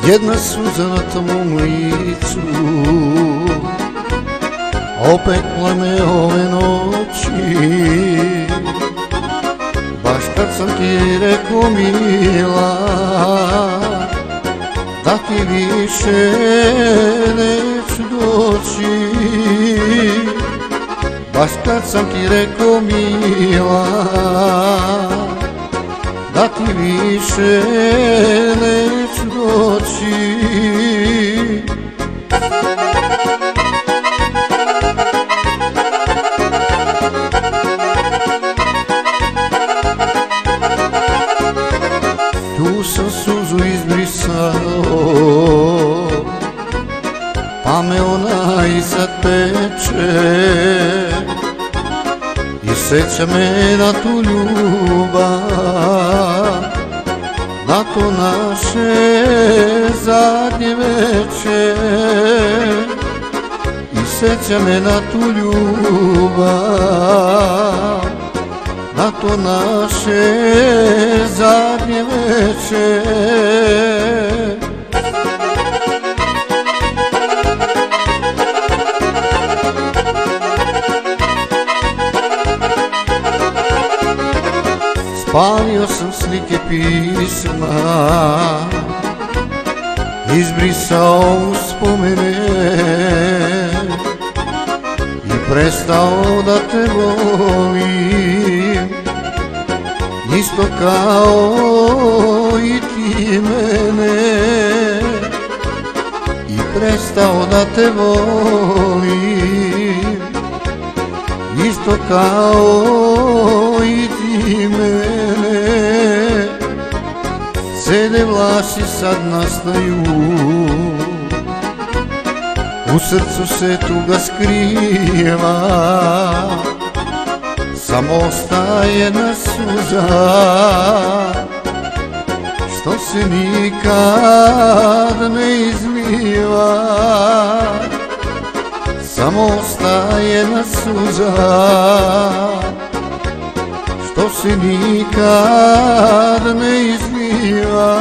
Jedna suza na tvom licu opekla me ove noći, baš kad sam ti rekao mila da ti više neću doći. Baš kad sam ti rekao mila da ti više neću doći. Tu sam suzu izbrisao, pa me ona i sad peče i seća me na tu ljubav, na to naše zadnje veče. I seća me na tu ljubav, na to naše zadnje veče. Spalio sam slike pisma, izbrisao uspomene i prestao da te volim, isto kao i ti mene. I prestao da te volim, isto kao i ti mene. Cede vlasi sad nastaju, u srcu se tuga skriva, samo ostaje jedna suza što se nikad ne izliva. Samo ostaje jedna suza što se nikad ne izliva.